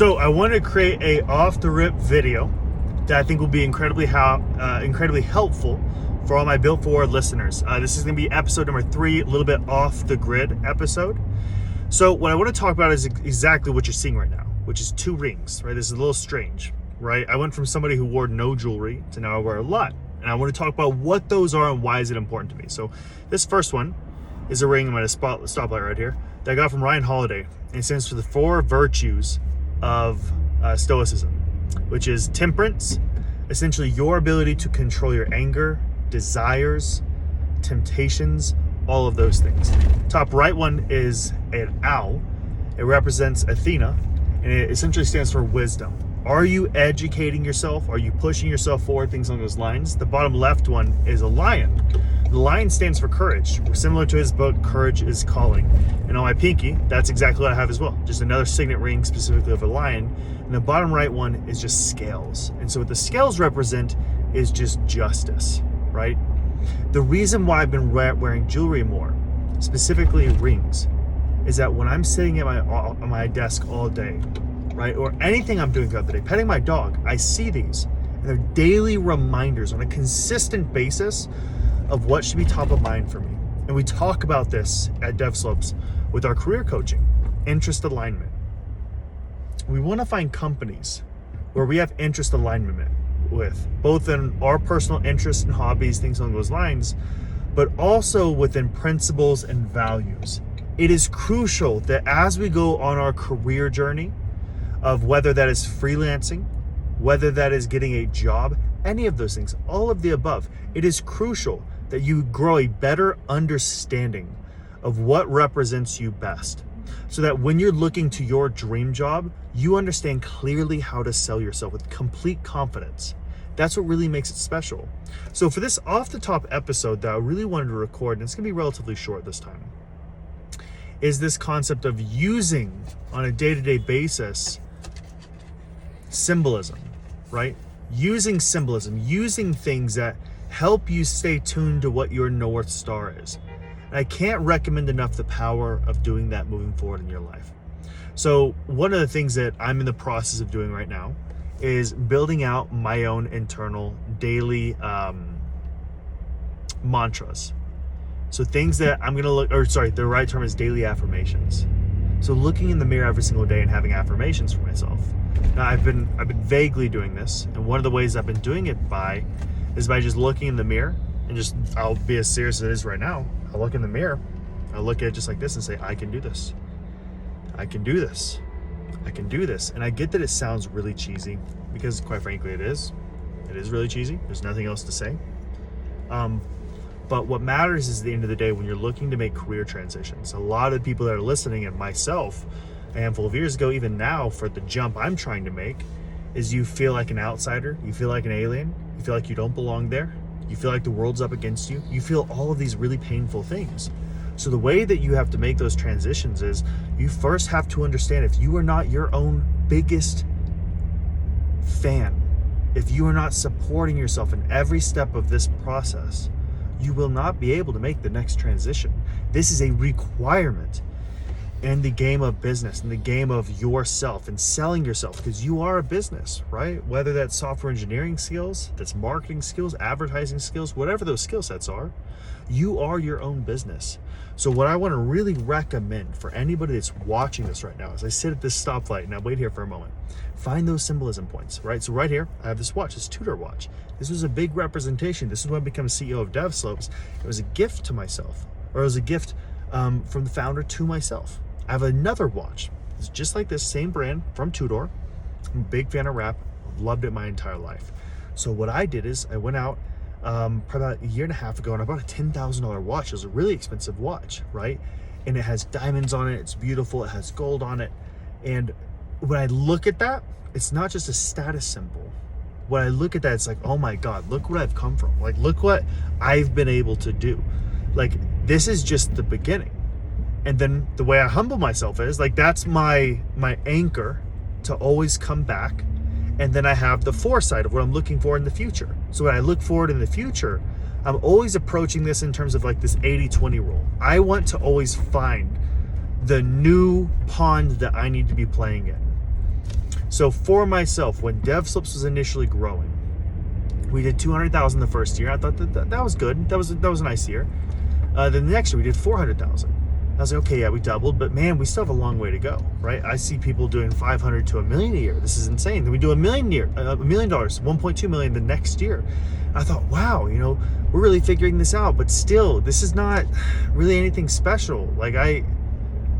So I wanted to create a off-the-rip video that I think will be incredibly helpful for all my Built For listeners. This is going to be episode number 3, a little bit off the grid episode. So what I want to talk about is exactly what you're seeing right now, which is 2 rings, right? This is a little strange, right? I went from somebody who wore no jewelry to now I wear a lot. And I want to talk about what those are and why is it important to me. So this first one is a ring, I'm at a stoplight right here, that I got from Ryan Holiday. And it stands for the 4 virtues of Stoicism, which is temperance, essentially your ability to control your anger, desires, temptations, all of those things. Top right one is an owl. It represents Athena, and it essentially stands for wisdom. Are you educating yourself? Are you pushing yourself forward? Things along those lines. The bottom left one is a lion. The lion stands for courage. Similar to his book, Courage is Calling. And on my pinky, that's exactly what I have as well. Just another signet ring specifically of a lion. And the bottom right one is just scales. And so what the scales represent is just justice, right? The reason why I've been wearing jewelry more, specifically rings, is that when I'm sitting at my desk all day, right, or anything I'm doing throughout the day, petting my dog, I see these, and they're daily reminders on a consistent basis of what should be top of mind for me. And we talk about this at Devslopes with our career coaching, interest alignment. We want to find companies where we have interest alignment with, both in our personal interests and hobbies, things along those lines, but also within principles and values. It is crucial that as we go on our career journey, of whether that is freelancing, whether that is getting a job, any of those things, all of the above, it is crucial that you grow a better understanding of what represents you best, so that when you're looking to your dream job, you understand clearly how to sell yourself with complete confidence. That's what really makes it special. So for this off-the-top episode that I really wanted to record, and it's gonna be relatively short this time, is this concept of using on a day-to-day basis symbolism, right? Using symbolism, using things that help you stay tuned to what your North Star is. And I can't recommend enough the power of doing that moving forward in your life. So one of the things that I'm in the process of doing right now is building out my own internal daily mantras. So things that I'm gonna the right term is daily affirmations. So looking in the mirror every single day and having affirmations for myself. Now I've been vaguely doing this, and one of the ways I've been doing it is by just looking in the mirror and I'll be as serious as it is right now. I'll look in the mirror, I'll look at it just like this and say, I can do this. I can do this. I can do this. And I get that it sounds really cheesy, because quite frankly it is. It is really cheesy. There's nothing else to say. But what matters is at the end of the day, when you're looking to make career transitions, a lot of people that are listening, and myself a handful of years ago, even now for the jump I'm trying to make, is you feel like an outsider, you feel like an alien, you feel like you don't belong there, you feel like the world's up against you, you feel all of these really painful things. So the way that you have to make those transitions is you first have to understand, if you are not your own biggest fan, if you are not supporting yourself in every step of this process, you will not be able to make the next transition. This is a requirement in the game of business, in the game of yourself and selling yourself, because you are a business, right? Whether that's software engineering skills, that's marketing skills, advertising skills, whatever those skill sets are, you are your own business. So what I want to really recommend for anybody that's watching this right now, as I sit at this stoplight and I wait here for a moment, find those symbolism points, right? So right here, I have this watch, this Tudor watch. This was a big representation. This is when I became CEO of Devslopes. It was a gift to myself, or it was a gift from the founder to myself. I have another watch. It's just like this, same brand from Tudor. I'm a big fan of rap. I've loved it my entire life. So what I did is I went out probably about a year and a half ago, and I bought a $10,000 watch. It was a really expensive watch, right? And it has diamonds on it. It's beautiful. It has gold on it. And when I look at that, it's not just a status symbol. When I look at that, it's like, oh my God, look what I've come from. Like, look what I've been able to do. Like, this is just the beginning. And then the way I humble myself is, like, that's my anchor to always come back. And then I have the foresight of what I'm looking for in the future. So when I look forward in the future, I'm always approaching this in terms of like this 80-20 rule. I want to always find the new pond that I need to be playing in. So for myself, when Devslopes was initially growing, we did 200,000 the first year. I thought that was good. That was a nice year. Then the next year we did 400,000. I was like, okay, yeah, we doubled, but man, we still have a long way to go, right? I see people doing 500 to $1 million a year. This is insane. Then we do $1 million, $1.2 million the next year. I thought, wow, we're really figuring this out, but still, this is not really anything special. Like I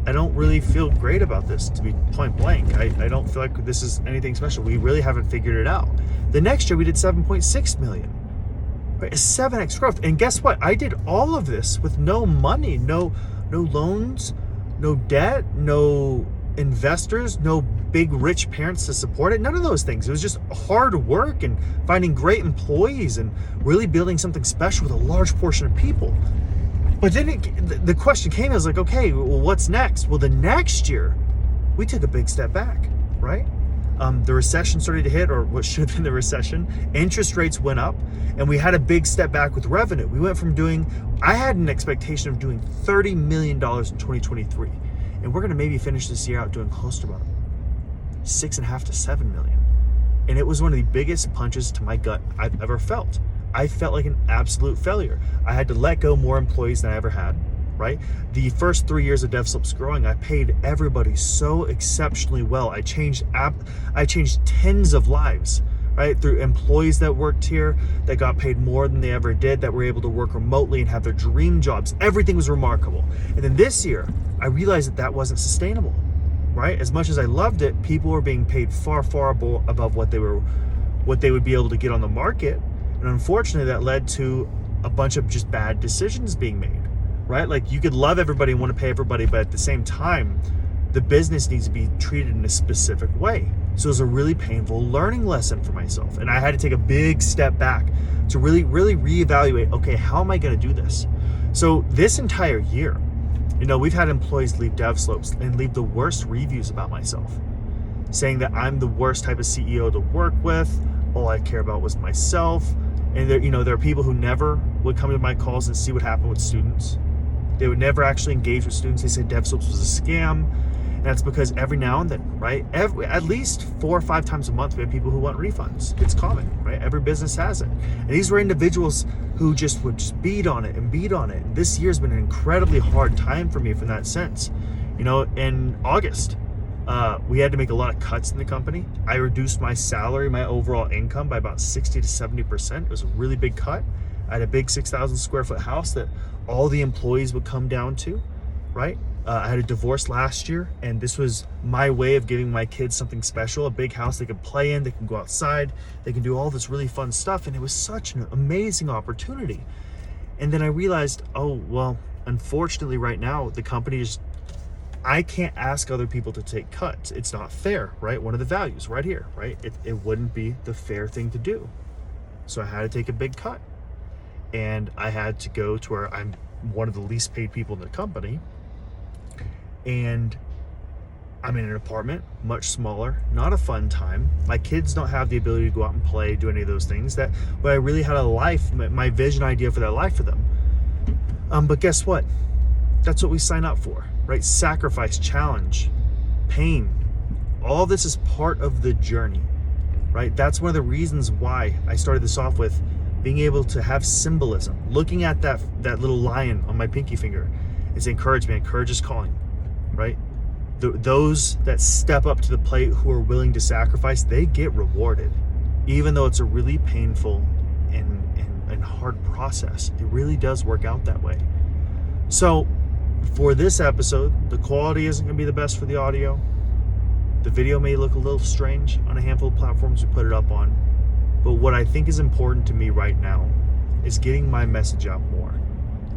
don't really feel great about this, to be point blank. I don't feel like this is anything special. We really haven't figured it out. The next year we did 7.6 million, right? A 7x growth. And guess what? I did all of this with no money, no loans, no debt, no investors, no big rich parents to support it. None of those things. It was just hard work and finding great employees and really building something special with a large portion of people. But then the question came, I was like, okay, well, what's next? Well, the next year, we took a big step back, right? The recession started to hit, or what should have been the recession. Interest rates went up, and we had a big step back with revenue. We went from I had an expectation of doing $30 million in 2023, and we're gonna maybe finish this year out doing close to about 6.5 to 7 million. And it was one of the biggest punches to my gut I've ever felt. I felt like an absolute failure. I had to let go more employees than I ever had, right? The first 3 years of Devslopes growing, I paid everybody so exceptionally well. I changed tens of lives, right? Through employees that worked here, that got paid more than they ever did, that were able to work remotely and have their dream jobs. Everything was remarkable. And then this year, I realized that wasn't sustainable, right? As much as I loved it, people were being paid far, far above what they would be able to get on the market. And unfortunately, that led to a bunch of just bad decisions being made, right? Like, you could love everybody and want to pay everybody, but at the same time, the business needs to be treated in a specific way. So it was a really painful learning lesson for myself. And I had to take a big step back to really, really reevaluate, okay, how am I going to do this? So this entire year, we've had employees leave Devslopes and leave the worst reviews about myself, saying that I'm the worst type of CEO to work with. All I care about was myself. And there are people who never would come to my calls and see what happened with students. They would never actually engage with students. They said Devslopes was a scam. And that's because every now and then, right? At least 4 or 5 times a month, we have people who want refunds. It's common, right? Every business has it. And these were individuals who would just beat on it. And this year's been an incredibly hard time for me from that sense. In August, we had to make a lot of cuts in the company. I reduced my salary, my overall income by about 60 to 70%. It was a really big cut. I had a big 6,000 square foot house that all the employees would come down to, right? I had a divorce last year, and this was my way of giving my kids something special, a big house they could play in, they can go outside, they can do all this really fun stuff. And it was such an amazing opportunity. And then I realized, oh, well, unfortunately right now, the company I can't ask other people to take cuts. It's not fair, right? One of the values right here, right? It wouldn't be the fair thing to do. So I had to take a big cut. And I had to go to where I'm one of the least paid people in the company. And I'm in an apartment, much smaller, not a fun time. My kids don't have the ability to go out and play, do any of those things. But I really had a life, my vision idea for that life for them. But guess what? That's what we sign up for, right? Sacrifice, challenge, pain. All this is part of the journey, right? That's one of the reasons why I started this off with being able to have symbolism. Looking at that little lion on my pinky finger is encouragement. Courage is calling, right? Those that step up to the plate who are willing to sacrifice, they get rewarded. Even though it's a really painful and hard process, it really does work out that way. So for this episode, the quality isn't going to be the best for the audio. The video may look a little strange on a handful of platforms we put it up on. But what I think is important to me right now is getting my message out more.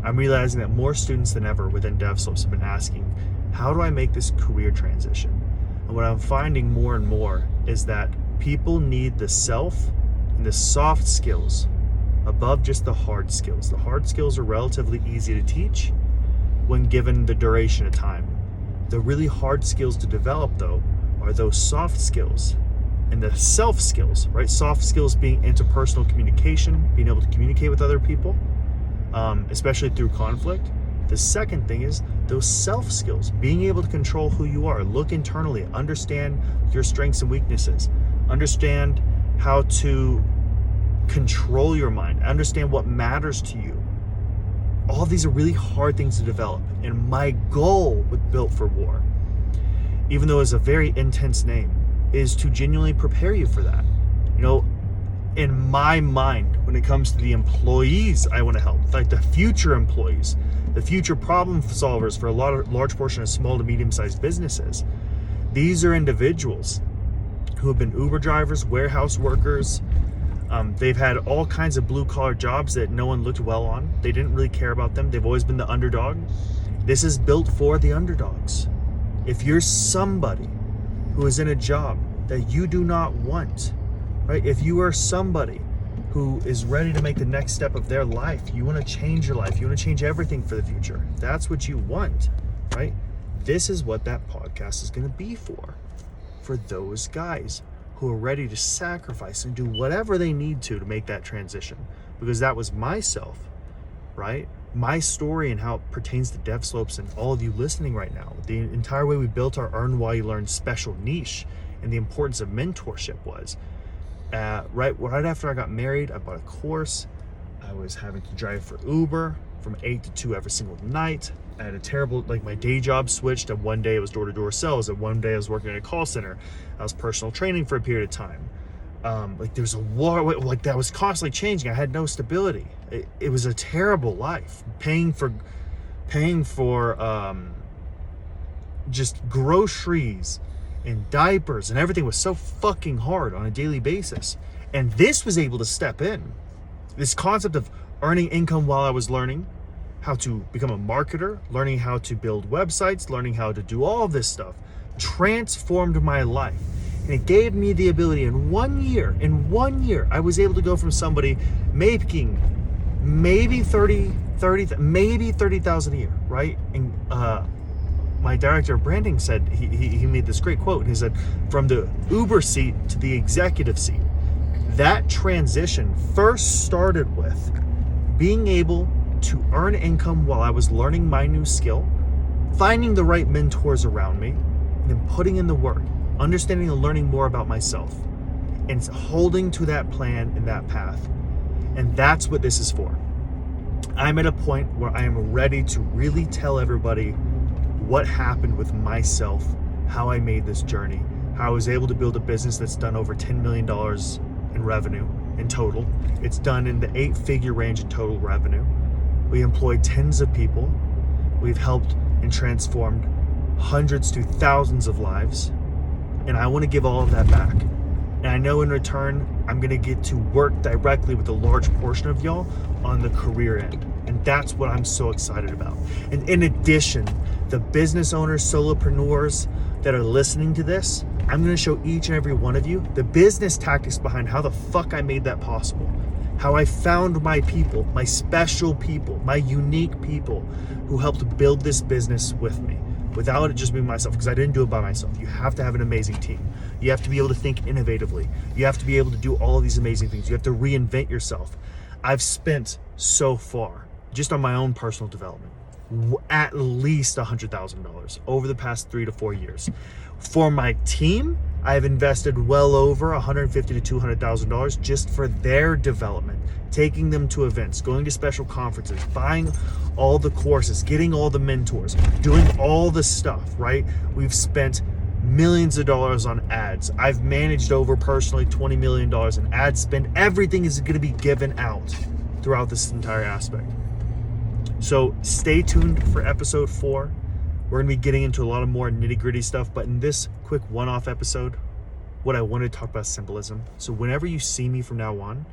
I'm realizing that more students than ever within Devslopes have been asking, how do I make this career transition? And what I'm finding more and more is that people need the self and the soft skills above just the hard skills. The hard skills are relatively easy to teach when given the duration of time. The really hard skills to develop, though, are those soft skills and the self skills, right? Soft skills being interpersonal communication, being able to communicate with other people, especially through conflict. The second thing is those self skills, being able to control who you are, look internally, understand your strengths and weaknesses, understand how to control your mind, understand what matters to you. All of these are really hard things to develop. And my goal with Built for War, even though it's a very intense name, is to genuinely prepare you for that. You know, in my mind, when it comes to the employees I want to help, like the future employees, the future problem solvers for a large portion of small to medium-sized businesses, these are individuals who have been Uber drivers, warehouse workers. They've had all kinds of blue-collar jobs that no one looked well on. They didn't really care about them. They've always been the underdog. This is built for the underdogs. If you're somebody who is in a job that you do not want, right? If you are somebody who is ready to make the next step of their life, you want to change your life, you want to change everything for the future, that's what you want, right? This is what that podcast is going to be for those guys who are ready to sacrifice and do whatever they need to make that transition. Because that was myself, right? My story and how it pertains to Devslopes and all of you listening right now. The entire way we built our Earn While You Learn special niche and the importance of mentorship was, right after I got married, I bought a course. I was having to drive for Uber from 8 to 2 every single night. I had a terrible, my day job switched, and one day it was door-to-door sales, and one day I was working at a call center. I was personal training for a period of time. There was a war, that was constantly changing. I had no stability. It was a terrible life. Paying for just groceries and diapers and everything was so fucking hard on a daily basis. And this was able to step in. This concept of earning income while I was learning how to become a marketer, learning how to build websites, learning how to do all of this stuff, transformed my life. And it gave me the ability in 1 year, I was able to go from somebody making maybe 30,000 a year, right? And my director of branding said, he made this great quote. He said, from the Uber seat to the executive seat, that transition first started with being able to earn income while I was learning my new skill, finding the right mentors around me, and then putting in the work, understanding and learning more about myself, and holding to that plan and that path. And that's what this is for. I'm at a point where I am ready to really tell everybody what happened with myself, how I made this journey, how I was able to build a business that's done over $10 million in revenue in total. It's done in the 8-figure range in total revenue. We employed tens of people. We've helped and transformed hundreds to thousands of lives. And I want to give all of that back. And I know in return, I'm going to get to work directly with a large portion of y'all on the career end. And that's what I'm so excited about. And in addition, the business owners, solopreneurs that are listening to this, I'm going to show each and every one of you the business tactics behind how the fuck I made that possible. How I found my people, my special people, my unique people who helped build this business with me without it just being myself, because I didn't do it by myself. You have to have an amazing team. You have to be able to think innovatively. You have to be able to do all of these amazing things. You have to reinvent yourself. I've spent so far, just on my own personal development, at least $100,000 over the past 3 to 4 years. For my team, I've invested well over $150,000 to $200,000 just for their development, taking them to events, going to special conferences, buying all the courses, getting all the mentors, doing all the stuff, right? We've spent millions of dollars on ads. I've managed over personally $20 million in ad spend. Everything is going to be given out throughout this entire aspect. So stay tuned for episode 4. We're going to be getting into a lot of more nitty-gritty stuff, but in this quick one-off episode, what I wanted to talk about is symbolism. So whenever you see me from now on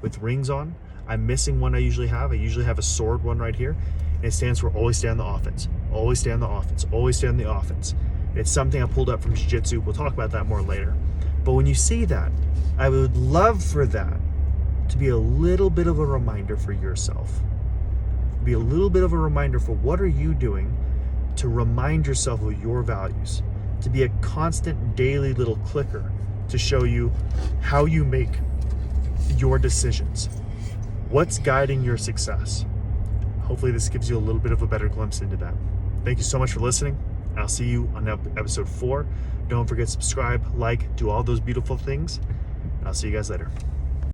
with rings on, I'm missing one I usually have. I usually have a sword one right here, and it stands for always stay on the offense. Always stay on the offense. Always stay on the offense. It's something I pulled up from jiu-jitsu. We'll talk about that more later. But when you see that, I would love for that to be a little bit of a reminder for yourself. Be a little bit of a reminder for what are you doing to remind yourself of your values, to be a constant daily little clicker to show you how you make your decisions. What's guiding your success? hopefully this gives you a little bit of a better glimpse into that. Thank you so much for listening. I'll see you on episode 4. Don't forget to subscribe, like, do all those beautiful things. I'll see you guys later.